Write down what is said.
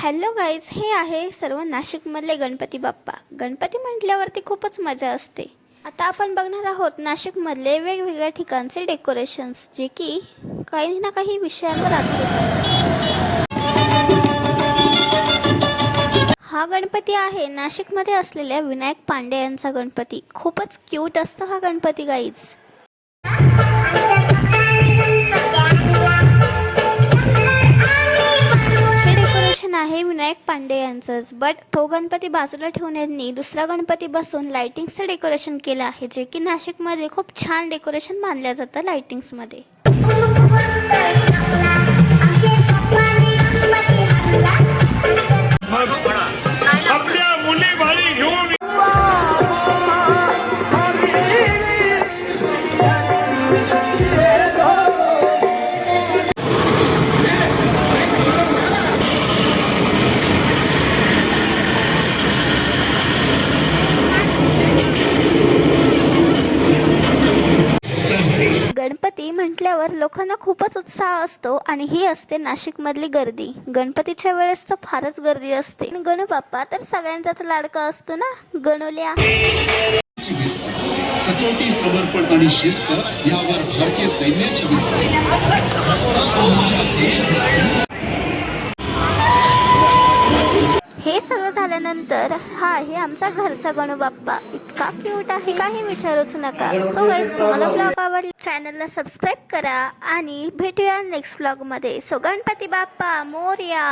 Hello guys, हे आहे सर्व नाशिकमधले गणपती बाप्पा. गणपती म्हटल्यावरती खूपच मजा असते. आता आपण बघणार आहोत नाशिकमधले वेगवेगळ्या ठिकाणचे डेकोरेशन्स, जे की काही ना काही विषयांवर आधारित आहेत. हा गणपती आहे नाशिकमध्ये असलेल्या विनायक पांडे यांचा गणपती. खूपच क्यूट असतो हा गणपती गाईज. आहे विनायक पांडे यांचंच, बट तो गणपती बाजूला ठेवून यांनी दुसरा गणपती बसवून लाइटिंग्सचं डेकोरेशन केलं आहे, जे की नाशिकमध्ये खूप छान डेकोरेशन मानलं जातं लाइटिंग्समध्ये. गणपती म्हटल्यावर लोकांना खूपच उत्साह असतो आणि ही असते नाशिकमधली गर्दी. गणपतीच्या वेळेस तर फारच गर्दी असते. गणू बाप्पा तर सगळ्यांचाच लाडका असतो ना, गणोल्या. सचोटी, समर्पण आणि शिस्त यावर भारतीय सैन्याची हे सगळं झाल्यानंतर हा आहे आमचा घरचा गणू बाप्पा. इतका क्यूट आहे, काही विचारूच नका. सो गाईज, तुम्हाला ब्लॉग आवडला चॅनलला सबस्क्राईब करा आणि भेटूया नेक्स्ट ब्लॉग मध्ये. सो गणपती बाप्पा मोरया.